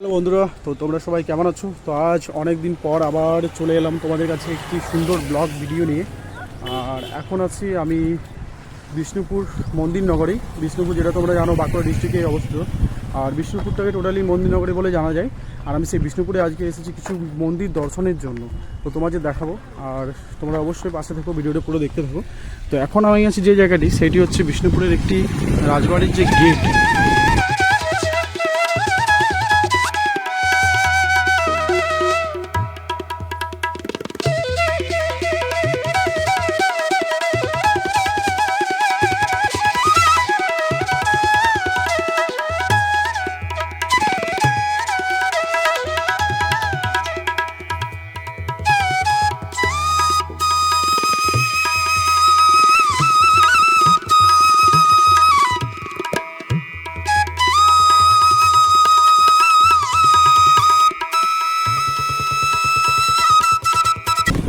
Hello বন্ধুরা, তো তোমরা সবাই কেমন আছো? তো আজ অনেক দিন পর আবার চলে এলাম তোমাদের কাছে একটি সুন্দর ব্লগ ভিডিও নিয়ে। আর এখন আছি আমি বিষ্ণুপুর মন্দির নগরে। বিষ্ণুপুর যেটা তোমরা জানো বাঁকুড়া ডিস্ট্রিক্টে অবস্থিত। আর বিষ্ণুপুরটাকে টোটালি মন্দির নগরী বলে জানা যায়। আর আমি সেই বিষ্ণুপুরে আজকে এসেছি কিছু মন্দির দর্শনের জন্য। তো তোমাদের দেখাবো, আর তোমরা অবশ্যই পাশে থেকো, ভিডিওটা পুরো দেখতে থাকো। তো এখন আমি আছি যে জায়গাটি, সেটি হচ্ছে বিষ্ণুপুরের একটি রাজবাড়ির যে গেট।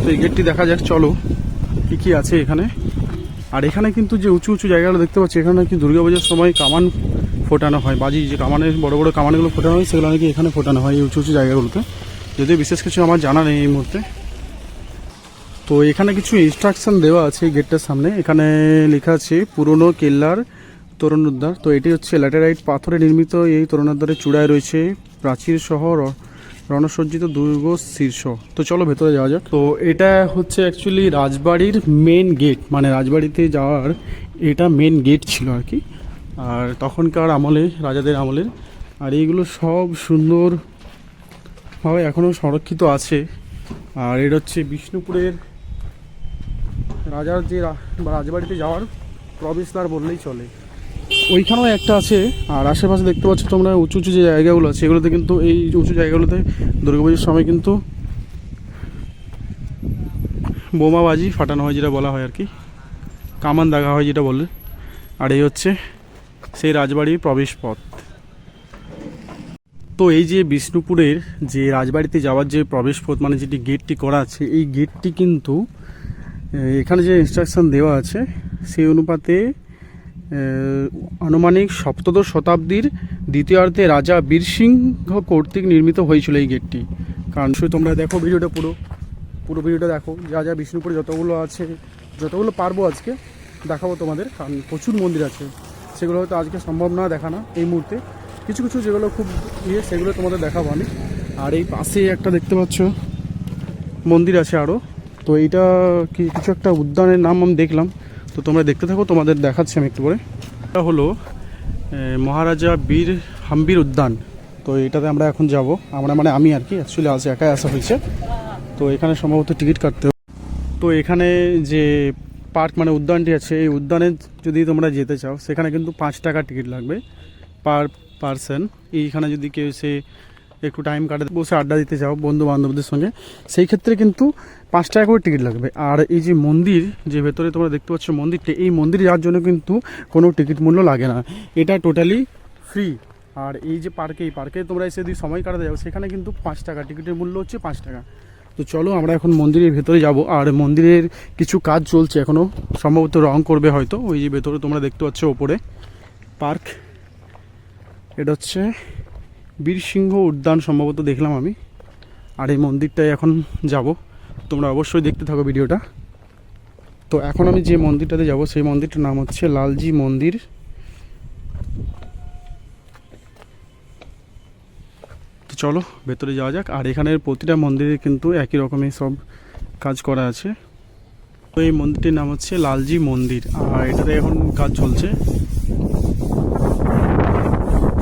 তো এই গেটটি দেখা যাক, চলো কি কি আছে এখানে। আর এখানে কিন্তু যে উঁচু উঁচু জায়গাগুলো দেখতে পাচ্ছি, এখানে নাকি দুর্গাপূজার সময় কামান ফোটানো হয়, বাজি যে কামানের বড় বড় কামানগুলো ফোটানো হয় সেগুলো নাকি এখানে ফোটানো হয় এই উঁচু উঁচু জায়গাগুলোতে। যদিও বিশেষ কিছু আমার জানা নেই এই মুহূর্তে। তো এখানে কিছু ইনস্ট্রাকশন দেওয়া আছে এই গেটটার সামনে। এখানে লেখা আছে পুরনো কেল্লার তরুণোদ্বার। তো এটি হচ্ছে ল্যাটেরাইট পাথরে নির্মিত। এই তরুণোদ্বারের চূড়ায় রয়েছে প্রাচীর সহ রণসজ্জিত দুর্গ শীর্ষ। তো চলো ভেতরে যাওয়া যাক। তো এটা হচ্ছে অ্যাকচুয়ালি রাজবাড়ির মেন গেট, মানে রাজবাড়িতে যাওয়ার এটা মেন গেট ছিল আর কি। আর তখনকার আমলে, রাজাদের আমলের। আর এইগুলো সব সুন্দরভাবে এখনও সংরক্ষিত আছে। আর এটা হচ্ছে বিষ্ণুপুরের রাজার যে রাজবাড়িতে যাওয়ার প্রবেশদ্বার বললেই চলে। ওইখানেও একটা আছে। আর আশেপাশে দেখতে পাচ্ছ তোমরা উঁচু উঁচু যে জায়গাগুলো আছে, এগুলোতে কিন্তু এই উঁচু জায়গাগুলোতে দুর্গাপুজোর সময় কিন্তু বোমাবাজি ফাটানো হয়, যেটা বলা হয় আর কি, কামান দাগা হয় যেটা বলে। আর এই হচ্ছে সেই রাজবাড়ির প্রবেশ পথ। তো এই যে বিষ্ণুপুরের যে রাজবাড়িতে যাওয়ার যে প্রবেশ পথ, মানে যেটি গেটটি করা আছে, এই গেটটি কিন্তু এখানে যে ইনস্ট্রাকশন দেওয়া আছে সেই অনুপাতে আনুমানিক সপ্তদশ শতাব্দীর দ্বিতীয়ার্ধে রাজা বীরসিংহ কর্তৃক নির্মিত হয়েছিল এই গেটটি। কারণ তোমরা দেখো ভিডিওটা, পুরো ভিডিওটা দেখো। যা যা বিষ্ণুপুরে যতগুলো আছে, যতগুলো পারবো আজকে দেখাবো তোমাদের। কারণ প্রচুর মন্দির আছে, সেগুলো হয়তো আজকে সম্ভব না দেখানো এই মুহূর্তে। কিছু কিছু যেগুলো খুব সেগুলো তোমাদের দেখাবো আমি। আর এই পাশে একটা দেখতে পাচ্ছ মন্দির আছে আরও। তো এইটা কিছু একটা উদ্যানের নাম আমি দেখলাম। তো তোমরা দেখতে থাকো, তোমাদের দেখাচ্ছি আমি একটু করে। এটা হলো মহারাজা বীর হাম্বির উদ্যান। তো এটাতে আমরা এখন যাব। মানে আমি আর কি অ্যাকচুয়ালি আজ একাই আসা হয়েছে। তো এখানে সম্ভবত টিকিট কাটতে হবে। তো এখানে যে পার্ক মানে উদ্যানটি আছে, এই উদ্যানে যদি তোমরা যেতে চাও সেখানে কিন্তু 5 টাকা টিকিট লাগবে পার পারসন। এইখানে যদি কেউ সে একটু টাইম কাটাতে বসে আড্ডা দিতে চাও বন্ধু বান্ধবদের সঙ্গে, সেই ক্ষেত্রে কিন্তু 5 টাকা করে টিকিট লাগবে। আর এই যে মন্দির, যে ভেতরে তোমরা দেখতে পাচ্ছ মন্দিরটি, এই মন্দিরে যাওয়ার জন্য কিন্তু কোনো টিকিট মূল্য লাগে না, এটা টোটালি ফ্রি। আর এই যে এই পার্কে তোমরা এসে যদি সময় কাটাতে যাও, সেখানে কিন্তু 5 টাকা, টিকিটের মূল্য হচ্ছে 5 টাকা। তো চলো আমরা এখন মন্দিরের ভেতরে যাব। আর মন্দিরের কিছু কাজ চলছে এখনও, সম্ভবত রং করবে হয়তো। ওই যে ভেতরে তোমরা দেখতে পাচ্ছ ওপরে পার্ক, এটা হচ্ছে বীরসিংহ উদ্যান সম্ভবত দেখলাম আমি। আর এই মন্দিরটায় এখন যাব, তোমরা অবশ্যই দেখতে থাকো ভিডিওটা। তো এখন আমি যে মন্দিরটাতে যাব সেই মন্দিরটার নাম হচ্ছে লালজি মন্দির। তো চলো ভেতরে যাওয়া যাক। আর এখানের প্রতিটা মন্দিরে কিন্তু একই রকমের সব কাজ করা আছে। তো এই মন্দিরটির নাম হচ্ছে লালজি মন্দির। আর এটাতে এখন কাজ চলছে,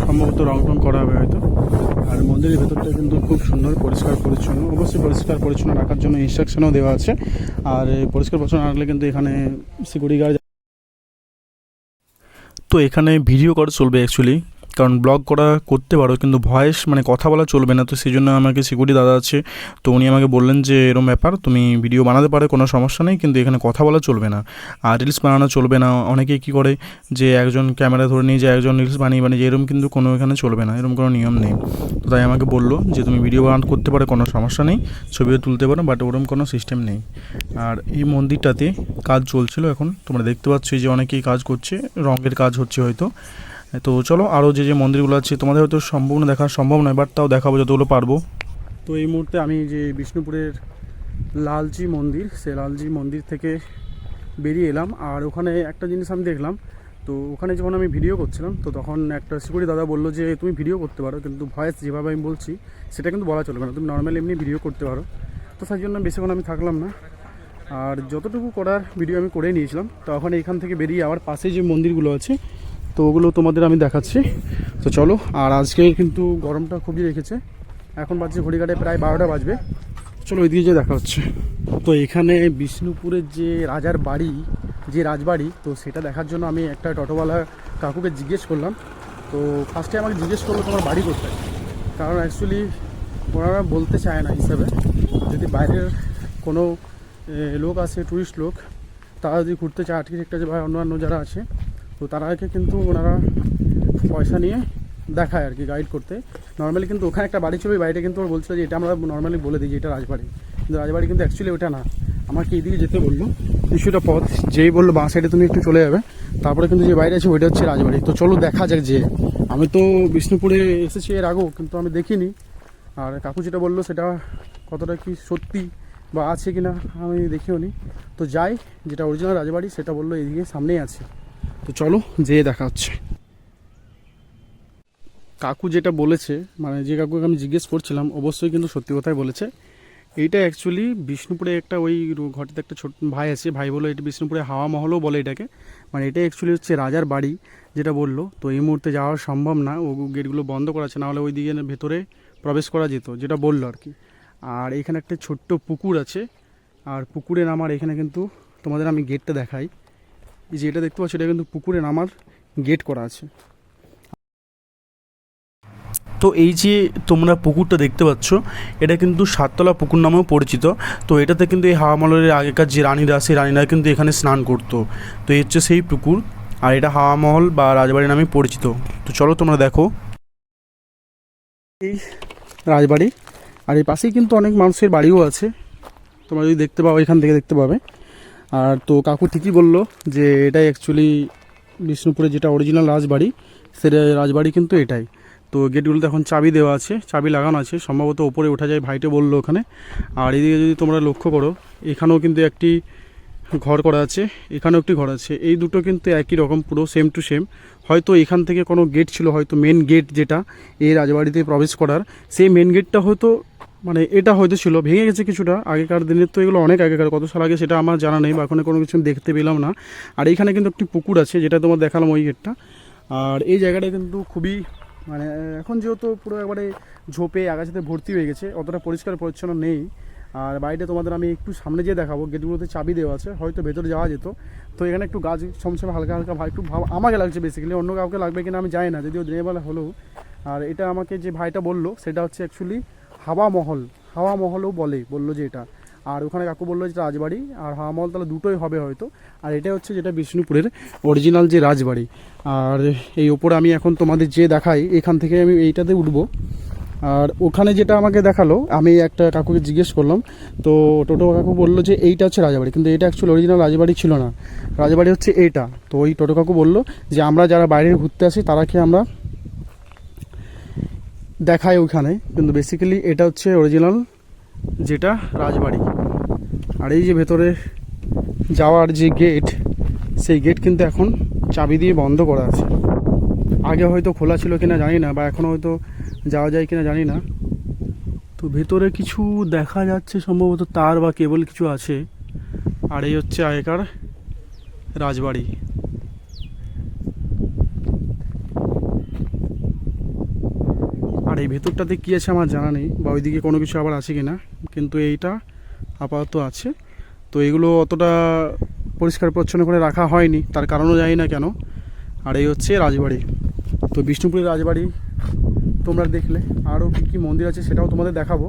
সম্ভবত রং টং করা হবে হয়তো। আর মন্দিরের ভেতরটা কিন্তু খুব সুন্দর, পরিষ্কার পরিচ্ছন্ন। অবশ্যই পরিষ্কার পরিচ্ছন্ন রাখার জন্য ইনস্ট্রাকশনও দেওয়া আছে। আর পরিষ্কার পরিচ্ছন্ন রাখলে কিন্তু এখানে সিকিউরিটি গার্ড। তো এখানে ভিডিও করা চলবে অ্যাকচুয়ালি, কারণ ব্লগ করতে পারো কিন্তু ভয়েস মানে কথা বলা চলবে না। তো সেই জন্য আমাকে সিকিউরিটি দাদা আছে, তো উনি আমাকে বললেন যে এরকম ব্যাপার, তুমি ভিডিও বানাতে পারো, কোনো সমস্যা নেই, কিন্তু এখানে কথা বলা চলবে না, আর রিলস বানানো চলবে না। অনেকে কী করে যে একজন ক্যামেরা ধরে নিয়ে যে একজন রিলস বানিয়ে এরকম কিন্তু কোনো এখানে চলবে না, এরকম কোনো নিয়ম নেই। তো তাই আমাকে বললো যে তুমি ভিডিও করতে পারো, কোনো সমস্যা নেই, ছবিও তুলতে পারো, বাট ওরকম কোনো সিস্টেম নেই। আর এই মন্দিরটাতে কাজ চলছিল এখন, তোমরা দেখতে পাচ্ছ যে অনেকেই কাজ করছে, রঙের কাজ হচ্ছে হয়তো। তো চলো আরও যে মন্দিরগুলো আছে তোমাদের হয়তো সম্পূর্ণ দেখা সম্ভব নয়, বাট তাও দেখাবো যতগুলো পারবো। তো এই মুহূর্তে আমি যে বিষ্ণুপুরের লালজি মন্দির, সে লালজি মন্দির থেকে বেরিয়ে এলাম। আর ওখানে একটা জিনিস আমি দেখলাম, তো ওখানে যখন আমি ভিডিও করছিলাম তো তখন একটা সিকিউরিটি দাদা বললো যে তুমি ভিডিও করতে পারো, কিন্তু ভয়েস যেভাবে আমি বলছি সেটা কিন্তু বলা চলবে না, তুমি নর্মালি এমনি ভিডিও করতে পারো। তো সেই জন্য বেশিক্ষণ আমি থাকলাম না, আর যতটুকু করার ভিডিও আমি করে নিয়েছিলাম। তো এখন এইখান থেকে বেরিয়ে আবার পাশে যে মন্দিরগুলো আছে তো ওগুলো তোমাদের আমি দেখাচ্ছি। তো চলো। আর আজকে কিন্তু গরমটা খুবই রেখেছে, এখন বাজছে ঘড়িকাটে প্রায় 12টা বাজবে। চলো ওইদিকে যে দেখা হচ্ছে। তো এখানে বিষ্ণুপুরের যে রাজার বাড়ি, যে রাজবাড়ি, তো সেটা দেখার জন্য আমি একটা টোটোওয়ালা কাকুকে জিজ্ঞেস করলাম। তো ফার্স্টে আমাকে জিজ্ঞেস করলো তোমার বাড়ি কোথায়, কারণ অ্যাকচুয়ালি ওনারা বলতে চায় না হিসাবে, যদি বাইরের কোনো লোক আসে, ট্যুরিস্ট লোক, তারা যদি ঘুরতে চায় আর্কিটেক্টার বা অন্যান্য যারা আছে, তো তারাকে কিন্তু ওনারা পয়সা নিয়ে দেখায় আর কি, গাইড করতে। নর্মালি কিন্তু ওখানে একটা বাড়ি ছিল, ওই বাড়িটা কিন্তু ওরা বলছিল যে এটা আমরা নর্মালি বলে দিই যে এটা রাজবাড়ি, কিন্তু রাজবাড়ি কিন্তু অ্যাকচুয়ালি ওটা না। আমাকে এইদিকে যেতে বললো কিছুটা পথ, যেই বললো বাঁ সাইডে তুমি একটু চলে যাবে, তারপরে কিন্তু যে বাড়ি আছে ওইটা হচ্ছে রাজবাড়ি। তো চলো দেখা যাক। যে আমি তো বিষ্ণুপুরে এসেছি এর আগেও, কিন্তু আমি দেখিনি, আর কাকু যেটা বললো সেটা কতটা কি সত্যি বা আছে কিনা আমি দেখিও নি। তো যাই, যেটা অরিজিনাল রাজবাড়ি সেটা বললো এদিকে সামনেই আছে। তো চলো যেয়ে দেখা হচ্ছে। কাকু যেটা বলেছে, মানে যে কাকুকে আমি জিজ্ঞেস করছিলাম, অবশ্যই কিন্তু সত্যি কথাই বলেছে। এইটা অ্যাকচুয়ালি বিষ্ণুপুরে একটা ওই ঘরটিতে একটা ছোট ভাই আছে, ভাই বলো এটা বিষ্ণুপুরে হাওয়া মহলও বলে এটাকে, মানে এটা অ্যাকচুয়ালি হচ্ছে রাজার বাড়ি যেটা বললো। তো এই মুহূর্তে যাওয়া সম্ভব না, ও গেটগুলো বন্ধ করা আছে, নাহলে ওই দিকে ভেতরে প্রবেশ করা যেত, যেটা বললো আর কি। আর এখানে একটা ছোট্ট পুকুর আছে, আর পুকুরে নামার এখানে কিন্তু তোমাদের আমি গেটটা দেখাই। এই যে এটা দেখতে পাচ্ছ, এটা কিন্তু পুকুরে নামার গেট করা আছে। তো এই যে তোমরা পুকুরটা দেখতে পাচ্ছ, এটা কিন্তু সাততলা পুকুর নামেও পরিচিত। তো এটাতে কিন্তু এই হাওয়া মহলের আগেকার যে রানীরা, সেই রানীরা কিন্তু এখানে স্নান করতো। তো এই হচ্ছে সেই পুকুর, আর এটা হাওয়া মহল বা রাজবাড়ি নামে পরিচিত। তো চলো তোমরা দেখো এই রাজবাড়ি, আর এই পাশেই কিন্তু অনেক মানুষের বাড়িও আছে, তোমরা যদি দেখতে পাও এখান থেকে দেখতে পাবে। আর তো কাকু ঠিকই বললো যে এটাই অ্যাকচুয়ালি বিষ্ণুপুরে যেটা অরিজিনাল রাজবাড়ি, সেটা রাজবাড়ি কিন্তু এটাই। তো গেটগুলোতে এখন চাবি দেওয়া আছে, চাবি লাগানো আছে, সম্ভবত ওপরে ওঠা যায়, ভাইটা বললো ওখানে। আর এদিকে যদি তোমরা লক্ষ্য করো, এখানেও কিন্তু একটি ঘর করা আছে, এখানেও একটি ঘর আছে, এই দুটো কিন্তু একই রকম, পুরো সেম টু সেম। হয়তো এখান থেকে কোনো গেট ছিল, হয়তো মেন গেট যেটা এই রাজবাড়িতে প্রবেশ করার, সেই মেন গেটটা হয়তো মানে এটা হয়তো ছিল, ভেঙে গেছে কিছুটা। আগেকার দিনের তো এগুলো অনেক আগেকার, কত সাল আগে সেটা আমার জানা নেই, বা এখন কোনো কিছু দেখতে পেলাম না। আর এইখানে কিন্তু একটি পুকুর আছে, যেটা তোমার দেখালাম ওই গেটটা। আর এই জায়গাটা কিন্তু খুবই মানে এখন যেহেতু পুরো একবারে ঝোপে আগাছাতে ভর্তি হয়ে গেছে, অতটা পরিষ্কার পরিচ্ছন্ন নেই। আর বাড়িটা তোমাদের আমি একটু সামনে যেয়ে দেখাবো, গেটগুলোতে চাবি দেওয়া আছে, হয়তো ভেতরে যাওয়া যেত। তো এখানে একটু গাছ ছমছমে হালকা হালকা ভাই একটু ভাব আমাকে লাগছে, বেসিক্যালি অন্য কাউকে লাগবে কিনা আমি জানি না, যদিও দিনের বেলা হলেও। আর এটা আমাকে যে ভাইটা বললো সেটা হচ্ছে অ্যাকচুয়ালি হাওয়া মহল, হাওয়া মহলও বললো যে এটা। আর ওখানে কাকু বললো যে রাজবাড়ি আর হাওয়া মহল, তাহলে দুটোই হবে হয়তো। আর এটা হচ্ছে যেটা বিষ্ণুপুরের অরিজিনাল যে রাজবাড়ি। আর এই ওপরে আমি এখন তোমাদের যে দেখাই, এখান থেকে আমি এইটাতে উঠবো। আর ওখানে যেটা আমাকে দেখালো, আমি একটা কাকুকে জিজ্ঞেস করলাম, তো টোটো কাকু বললো যে এইটা হচ্ছে রাজবাড়ি, কিন্তু এটা অ্যাকচুয়ালি অরিজিনাল রাজবাড়ি ছিল না, রাজবাড়ি হচ্ছে এইটা। তো ওই টোটো কাকু বললো যে আমরা যারা বাইরে ঘুরতে আসি তারাকে আমরা দেখাই ওইখানে, কিন্তু বেসিক্যালি এটা হচ্ছে অরিজিনাল যেটা রাজবাড়ি। আর এই যে ভেতরে যাওয়ার যে গেট, সেই গেট কিন্তু এখন চাবি দিয়ে বন্ধ করা আছে। আগে হয়তো খোলা ছিল কিনা জানি না, বা এখনও হয়তো যাওয়া যায় কিনা জানি না। তো ভেতরে কিছু দেখা যাচ্ছে, সম্ভবত তার বা কেবল কিছু আছে। আর এই হচ্ছে আগেকার রাজবাড়ি। আর এই ভেতরটাতে কী আছে আমার জানা নেই, বা ওইদিকে কোনো কিছু আবার আছে কিনা, কিন্তু এইটা আপাতত আছে। তো এগুলো অতটা পরিষ্কার পরিচ্ছন্ন করে রাখা হয়নি, তার কারণও জানি না কেন। আর এই হচ্ছে রাজবাড়ি। তো বিষ্ণুপুরের রাজবাড়ি তোমরা দেখলে, আরও কী কী মন্দির আছে সেটাও তোমাদের দেখাবো।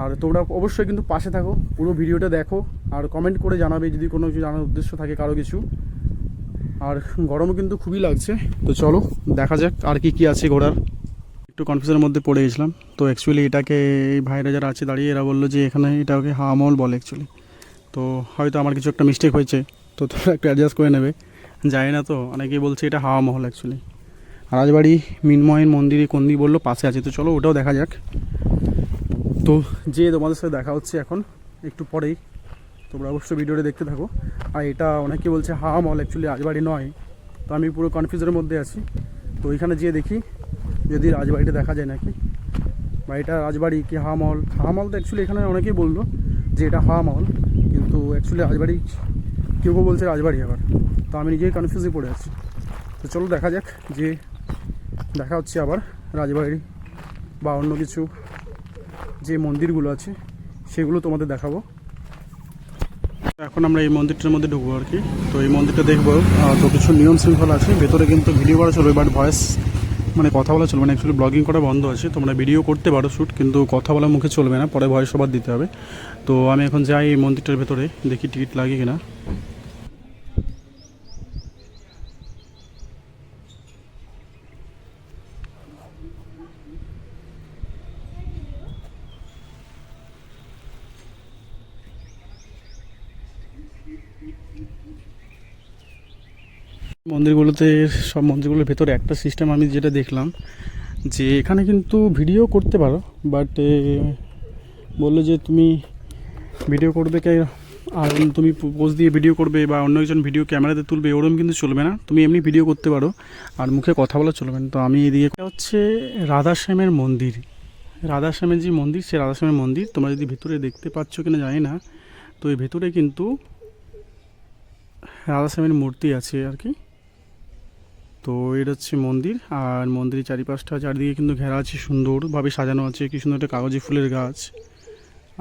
আর তোমরা অবশ্যই কিন্তু পাশে থাকো, পুরো ভিডিওটা দেখো, আর কমেন্ট করে জানাবে যদি কোনো কিছু জানার উদ্দেশ্য থাকে কারো কিছু। আর গরমও কিন্তু খুবই লাগছে, তো চলো দেখা যাক আর কি কি আছে ঘোরার। একটু কনফিউজনের মধ্যে পড়ে গেছিলাম। তো অ্যাকচুয়ালি এটাকে এই ভাইরা যারা আছে দাঁড়িয়ে, এরা বললো যে এখানে এটাকে হাওয়া মহল বলে অ্যাকচুয়ালি। তো হয়তো আমার কিছু একটা মিস্টেক হয়েছে, তো তোমরা একটু অ্যাডজাস্ট করে নেবে। যায় না, তো অনেকেই বলছে এটা হাওয়া মহল অ্যাকচুয়ালি। রাজবাড়ি মিনময়ের মন্দিরে কোন দিকে বললো পাশে আছে, তো চলো ওটাও দেখা যাক। তো যে তোমাদের সাথে দেখা হচ্ছে এখন একটু পরেই, তোমরা অবশ্যই ভিডিওটা দেখতে থাকো। আর এটা অনেকে বলছে হাওয়া মহল, অ্যাকচুয়ালি রাজবাড়ি নয়, তো আমি পুরো কনফিউজনের মধ্যে আছি। তো ওইখানে যেয়ে দেখি যদি রাজবাড়িটা দেখা যায় নাকি, বা এটা রাজবাড়ি কি হাওয়া মহল। হাওয়া মহল তো অ্যাকচুয়ালি এখানে অনেকেই বললো যে এটা হাওয়া মহল, কিন্তু অ্যাকচুয়ালি রাজবাড়ি কেউ কেউ বলছে রাজবাড়ি আবার, তো আমি নিজেই কনফিউজে পড়ে আছি। তো চলো দেখা যাক, যে দেখা হচ্ছে আবার রাজবাড়ি বা অন্য কিছু যে মন্দিরগুলো আছে সেগুলো তোমাদের দেখাবো। এখন আমরা এই মন্দিরটার মধ্যে ঢুকবো আর কি। তো এই মন্দিরটা দেখবো, তো কিছু নিয়ম শৃঙ্খলা আছে ভেতরে, কিন্তু ভিডিও করা চলবে, বাট ভয়েস মানে কথা বলা চলবে না। অ্যাকচুয়ালি ব্লগিং করা বন্ধ আছে, তোমরা ভিডিও করতে পারো শ্যুট, কিন্তু কথা বলা মুখে চলবে না, পরে ভয়েস ওভার দিতে হবে। তো আমি এখন যাই এই মন্দিরটার ভেতরে, দেখি টিকিট লাগে কিনা। মন্দিরগুলোতে, সব মন্দিরগুলোর ভেতরে একটা সিস্টেম আমি যেটা দেখলাম, যে এখানে কিন্তু ভিডিও করতে পারো, বাট বললো যে তুমি ভিডিও করবে কে, আর তুমি পোজ দিয়ে ভিডিও করবে বা অন্য একজন ভিডিও ক্যামেরাতে তুলবে, ওরকম কিন্তু চলবে না। তুমি এমনি ভিডিও করতে পারো, আর মুখে কথা বলা চলবে না। তো আমি এদিকে হচ্ছে রাধাশ্যামের মন্দির, রাধাশ্যামের যে মন্দির, সে রাধাশ্যামের মন্দির তোমরা যদি ভিতরে দেখতে পাচ্ছ কিনা জানি না। তো এই ভেতরে কিন্তু রাধাশ্যামের মূর্তি আছে আর কি। তো এটা হচ্ছে মন্দির, আর মন্দিরের চারিদিকে কিন্তু ঘেরা আছে, সুন্দরভাবে সাজানো আছে, কি সুন্দর একটা কাগজি ফুলের গাছ।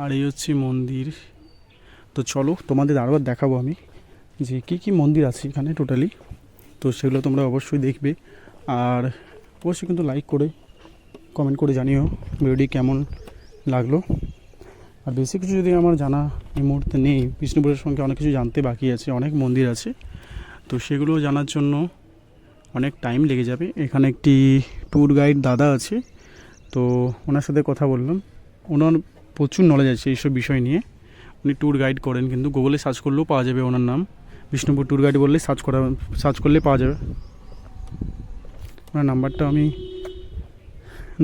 আর এই হচ্ছে মন্দির। তো চলো তোমাদের আরও দেখাবো আমি যে কী কী মন্দির আছে এখানে টোটালি। তো সেগুলো তোমরা অবশ্যই দেখবে, আর অবশ্যই কিন্তু লাইক করে কমেন্ট করে জানিও ভিডিওটি কেমন লাগলো। আর বেশি কিছু যদি আমার জানা এই মুহূর্তে নেই, বিষ্ণুপুরের সঙ্গে অনেক কিছু জানতে বাকি আছে, অনেক মন্দির আছে, তো সেগুলো জানার জন্য অনেক টাইম লেগে যাবে। এখানে একটি ট্যুর গাইড দাদা আছে, তো ওনার সাথে কথা বললাম, ওনার প্রচুর নলেজ আছে এইসব বিষয় নিয়ে। উনি ট্যুর গাইড করেন, কিন্তু গুগলে সার্চ করলেও পাওয়া যাবে ওনার নাম, বিষ্ণুপুর ট্যুর গাইড বললেই সার্চ করলে পাওয়া যাবে। ওনার নাম্বারটা আমি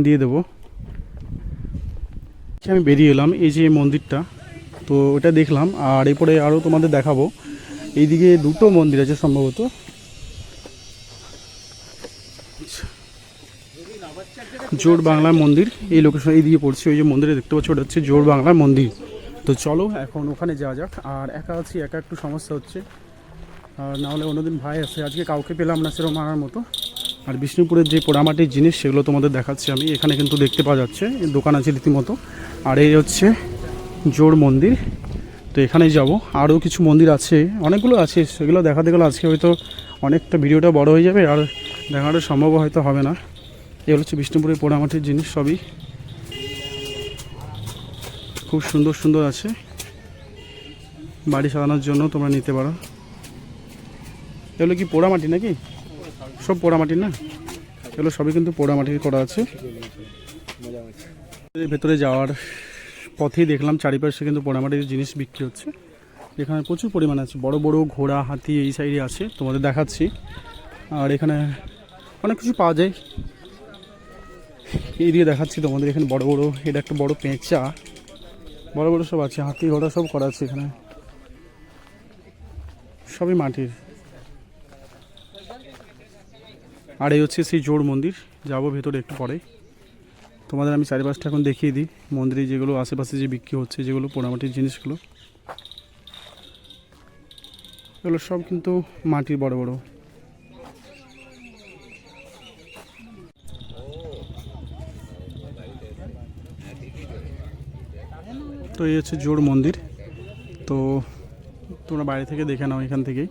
দিয়ে দেবো। আমি বেরিয়ে এলাম, এই যে মন্দিরটা, তো ওটা দেখলাম, আর এরপরে আরও তোমাদের দেখাবো। এইদিকে দুটো মন্দির আছে সম্ভবত, জোর বাংলা মন্দির, এই লোকেশন এইদিকে পড়ছে, ওই যে মন্দিরে দেখতে পাচ্ছি ওটা হচ্ছে জোর বাংলা মন্দির। তো চলো এখন ওখানে যাওয়া যাক। আর একা আছি, একা একটু সমস্যা হচ্ছে, আর নাহলে অন্যদিন ভাই আছে, আজকে কাউকে পেলাম না সেরকম আনার মতো। আর বিষ্ণুপুরের যে পোড়ামাটির জিনিস সেগুলো তোমাদের দেখাচ্ছি আমি, এখানে কিন্তু দেখতে পাওয়া যাচ্ছে, দোকান আছে রীতিমতো। আর এই হচ্ছে জোর মন্দির, তো এখানেই যাব। আরও কিছু মন্দির আছে, অনেকগুলো আছে, সেগুলো দেখাতে গেলে আজকে হয়তো অনেকটা ভিডিওটা বড় হয়ে যাবে, আর দেখাটা সম্ভব হয়তো হবে না। এই হচ্ছে বিষ্ণুপুরের পোড়ামাটির জিনিস, সবই খুব সুন্দর সুন্দর আছে, বাড়ি সাজানোর জন্য তোমরা নিতে পারো। এগুলো কি পোড়ামাটি নাকি? সব পোড়ামাটির না, এগুলো সবই কিন্তু পোড়ামাটির করা আছে। ভেতরে যাওয়ার পথেই দেখলাম চারিপাশে কিন্তু পোড়ামাটির জিনিস বিক্রি হচ্ছে, এখানে প্রচুর পরিমাণে আছে, বড় বড় ঘোড়া, হাতি এই সাইডে আছে, তোমাদের দেখাচ্ছি। আর এখানে অনেক কিছু পাওয়া যায়, এই দিয়ে দেখাচ্ছি তোমাদের। এখানে বড় বড়, এটা একটা বড় পেঁচা, বড় বড় সব আছে, হাতি ঘোড়া সব করা আছে এখানে, সবই মাটির। আর এই হচ্ছে সেই জোড় মন্দির, যাবো ভেতরে একটু পরে। তোমাদের আমি চারিপাশটা এখন দেখিয়ে দিই, মন্দিরে যেগুলো আশেপাশে যে বিক্রি হচ্ছে, যেগুলো পোড়ামাটির জিনিসগুলো, এগুলো সব কিন্তু মাটির বড় বড়। তো এই হচ্ছে জোড় মন্দির, তো তোমরা বাইরে থেকে দেখে নাও এখান থেকেই,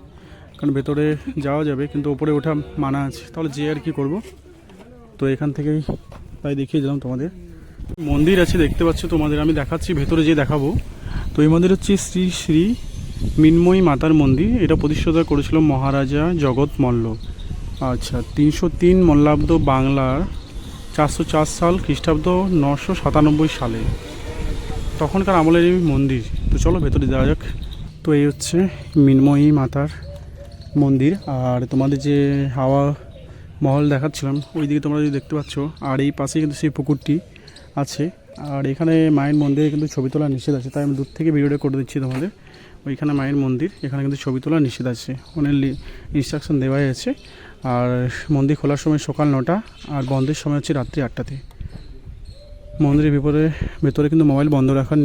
কারণ ভেতরে যাওয়া যাবে কিন্তু ওপরে ওঠা মানা আছে, তাহলে যে আর কি করব। তো এখান থেকেই তাই দেখিয়ে দিলাম তোমাদের। মন্দির আছে দেখতে পাচ্ছ, তোমাদের আমি দেখাচ্ছি, ভেতরে যেয়ে দেখাবো। তো এই মন্দির হচ্ছে শ্রী শ্রী মিনময়ী মাতার মন্দির, এটা প্রতিষ্ঠাতা করেছিল মহারাজা জগৎ মল্ল। আচ্ছা, 303 মল্লাব্দ বাংলার, 404 সাল খ্রিস্টাব্দ, 997 সালে তখনকার আমলের এই মন্দির। তো চলো ভেতরে যাওয়া যাক। তো এই হচ্ছে মিনময়ী মাতার মন্দির। আর তোমাদের যে হাওয়া মহল দেখাচ্ছিলাম ওইদিকে তোমরা যদি দেখতে পাচ্ছ, আর এই পাশেই কিন্তু সেই পুকুরটি আছে। আর এখানে মায়ের মন্দিরে কিন্তু ছবি তোলা নিষেধ আছে, তাই আমি দূর থেকে ভিডিওটা করে দিচ্ছি তোমাদের। ওইখানে মায়ের মন্দির, এখানে কিন্তু ছবি তোলা নিষেধ আছে, অনেক ইনস্ট্রাকশন দেওয়াই আছে। আর মন্দির খোলার সময় সকাল 9টা আর বন্ধের সময় হচ্ছে রাত্রি 8টাতে। মন্দিরের ভেতরে কিন্তু মোবাইল বন্ধ রাখার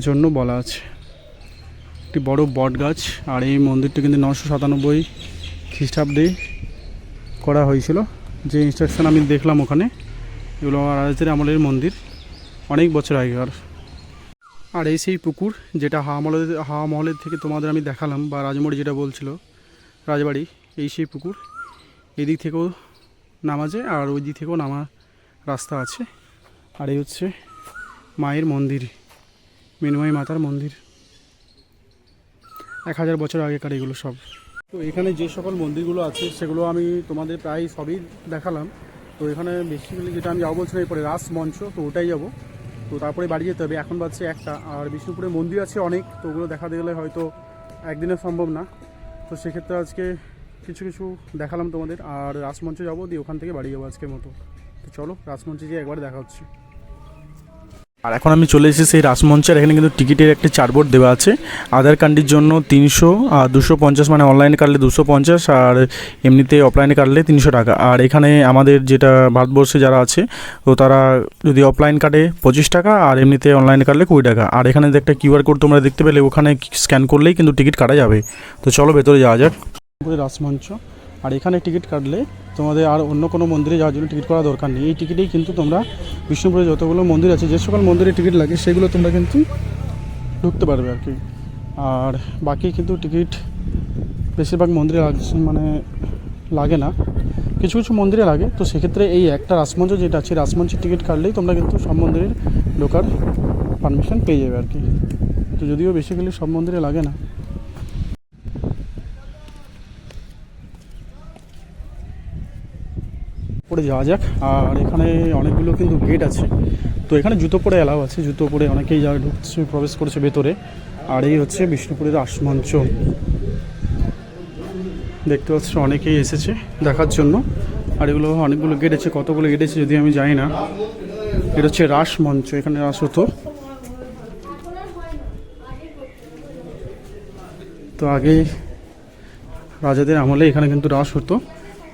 জন্য বলা আছে। একটি বড় বট গাছ। আর এই মন্দিরটি কিন্তু 997 খ্রিস্টাব্দে করা হয়েছিল, যে ইনস্ট্রাকশন আমি দেখলাম ওখানে। এগুলো রাজাদের আমলের মন্দির, অনেক বছর আগেকার। আর এই সেই পুকুর যেটা হাওয়া মহলের থেকে তোমাদের আমি দেখালাম, বা রাজমড়ি যেটা বলছিল রাজবাড়ি, এই সেই পুকুর। এই দিক থেকেও নামা যায় আর ওই দিক থেকেও নামা রাস্তা আছে। আর এই হচ্ছে মায়ের মন্দির, মিনুমাই মাতার মন্দির, 1000 বছর আগেকার এগুলো সব। তো এখানে যে সকল মন্দিরগুলো আছে সেগুলো আমি তোমাদের প্রায় সবই দেখালাম। তো এখানে বেসিক্যালি যেটা আমি যাবো বলছিলাম এরপরে রাস মঞ্চ, তো ওটাই যাবো। তো তারপরে বাড়ি যেতে হবে, এখন বাজছে 1টা। আর বিষ্ণুপুরে মন্দির আছে অনেক, তো ওগুলো দেখাতে গেলে হয়তো একদিনে সম্ভব না। তো সেক্ষেত্রে আজকে কিছু কিছু দেখালাম তোমাদের। আর রাসমঞ্চে যাবো, দিয়ে ওখান থেকে বাড়ি যাবো আজকের মতো। তো চলো রাসমঞ্চে গিয়ে একবার দেখা হচ্ছে। আর এখন আমি চলে এসেছি সেই রাসমঞ্চের। এখানে কিন্তু টিকিটের একটি চার্টবোর্ড দেওয়া আছে। আধার কার্ডের জন্য 300 আর 250, মানে অনলাইনে কাটলে 250 আর এমনিতে অফলাইনে কাটলে 300 টাকা। আর এখানে আমাদের যেটা ভারতবর্ষে যারা আছে, তো তারা যদি অফলাইন কাটে 25 টাকা আর এমনিতে অনলাইনে কাটলে 20 টাকা। আর এখানে যে একটা কিউআর কোড তোমরা দেখতে পেলে, ওখানে স্ক্যান করলেই কিন্তু টিকিট কাটা যাবে। তো চলো ভেতরে যাওয়া যাক। রাসমঞ্চ, আর এখানে টিকিট কাটলে তোমাদের আর অন্য কোনো মন্দিরে যাওয়ার জন্য টিকিট করা দরকার নেই। এই টিকিটেই কিন্তু তোমরা বিষ্ণুপুরে যতগুলো মন্দির আছে, যে সকল মন্দিরে টিকিট লাগে সেগুলো তোমরা কিন্তু ঢুকতে পারবে আর কি। আর বাকি কিন্তু টিকিট বেশিরভাগ মন্দিরে মানে লাগে না, কিছু কিছু মন্দিরে লাগে। তো সেক্ষেত্রে এই একটা রাসমঞ্চ যেটা আছে, রাসমঞ্চের টিকিট কাটলেই তোমরা কিন্তু সব মন্দিরের ঢোকার পারমিশন পেয়ে যাবে আর কি। তো যদিও বেসিক্যালি সব মন্দিরে লাগে না। পরে যাওয়া যাক। আর এখানে অনেকগুলো কিন্তু গেট আছে, তো এখানে জুতো পরে অ্যালাউ আছে, জুতো পরে অনেকেই যা ঢুকছে, প্রবেশ করছে ভেতরে। আর এই হচ্ছে বিষ্ণুপুরের রাসমঞ্চ, দেখতে পাচ্ছ অনেকেই এসেছে দেখার জন্য। আর এগুলো অনেকগুলো গেট আছে, কতগুলো গেট আছে যদি আমি জানি না। এটা হচ্ছে রাসমঞ্চ, এখানে রাস হতো। তো আগে রাজাদের আমলে এখানে কিন্তু রাস হতো।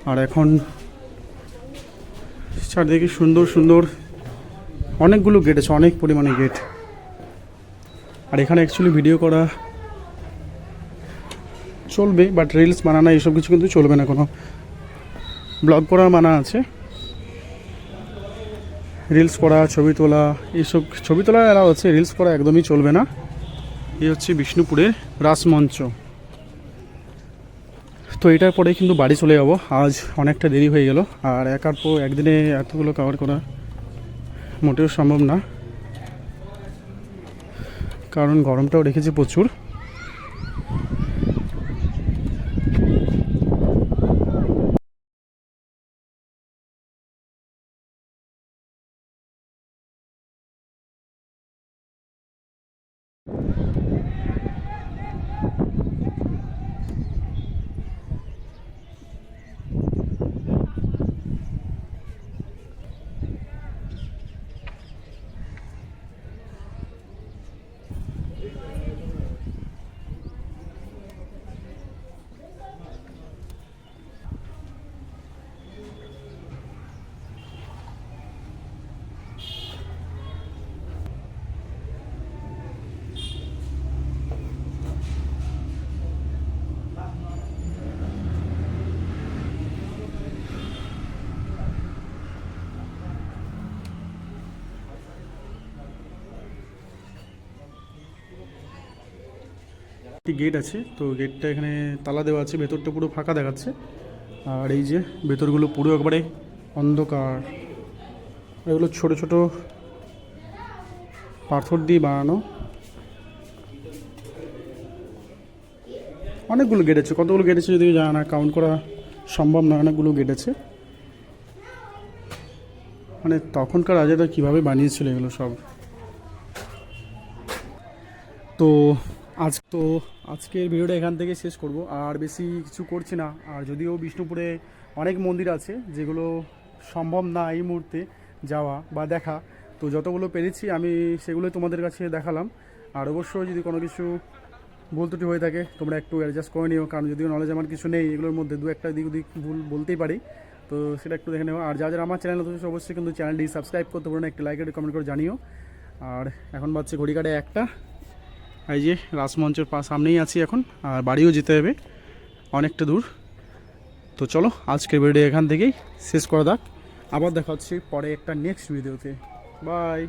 আর এখন চারদিকে সুন্দর সুন্দর অনেকগুলো গেট আছে, অনেক পরিমাণে গেট। আর এখানে অ্যাকচুয়ালি ভিডিও করা চলবে, বাট রিলস বানানো এইসব কিছু কিন্তু চলবে না, কোনো ব্লগ করা মানা আছে। রিলস করা, ছবি তোলা, এইসব ছবি তোলা এলাও আছে, রিলস করা একদমই চলবে না। এই হচ্ছে বিষ্ণুপুরের রাসমঞ্চ। তো এটার পরে কিন্তু বাড়ি চলে যাবো, আজ অনেকটা দেরি হয়ে গেল। আর একদিনে এতগুলো কভার করা মোটেও সম্ভব না, কারণ গরমটাও রেখেছে প্রচুর। একটি গেট আছে, তো গেটটা এখানে তালা দেওয়া আছে, ভেতরটা পুরো ফাঁকা দেখাচ্ছে। আর এই যে ভেতরগুলো পুরো একবারে অন্ধকার। এগুলো ছোট ছোট পাথর দিয়ে বানানো। অনেকগুলো গেট আছে, কতগুলো গেট আছে যদি জানা না, কাউন্ট করা সম্ভব না, অনেকগুলো গেট আছে। মানে তখনকার রাজারা কীভাবে বানিয়েছিল এগুলো সব। তো আজকের ভিডিওটা এখান থেকে শেষ করব, আর বেশি কিছু করছি না। আর যদিও বিষ্ণুপুরে অনেক মন্দির আছে যেগুলো সম্ভব না এই মুহূর্তে যাওয়া বা দেখা, তো যতগুলো পেরেছি আমি সেগুলোই তোমাদের কাছে দেখালাম। আর অবশ্যই যদি কোনো কিছু ভুল ত্রুটি হয়ে থাকে তোমরা একটু অ্যাডজাস্ট করে নিও, কারণ যদিও নলেজ আমার কিছু নেই এগুলোর মধ্যে, দু একটা দিক ওদিক ভুল বলতেই পারি, তো সেটা একটু দেখে নেও। আর যারা আমার চ্যানেল নতুন অবশ্যই কিন্তু চ্যানেলটি সাবস্ক্রাইব করতে পারো না, একটি লাইক কমেন্ট করে জানিও। আর এখন বাজছে ঘড়ি কাটে 1টা, এই যে রাসমঞ্চের সামনেই আছি এখন, আর বাড়িও যেতে হবে অনেকটা দূর। তো চলো আজকের ভিডিও এখান থেকেই শেষ করা যাক, আবার দেখা হচ্ছে পরে একটা নেক্সট ভিডিওতে। বাই।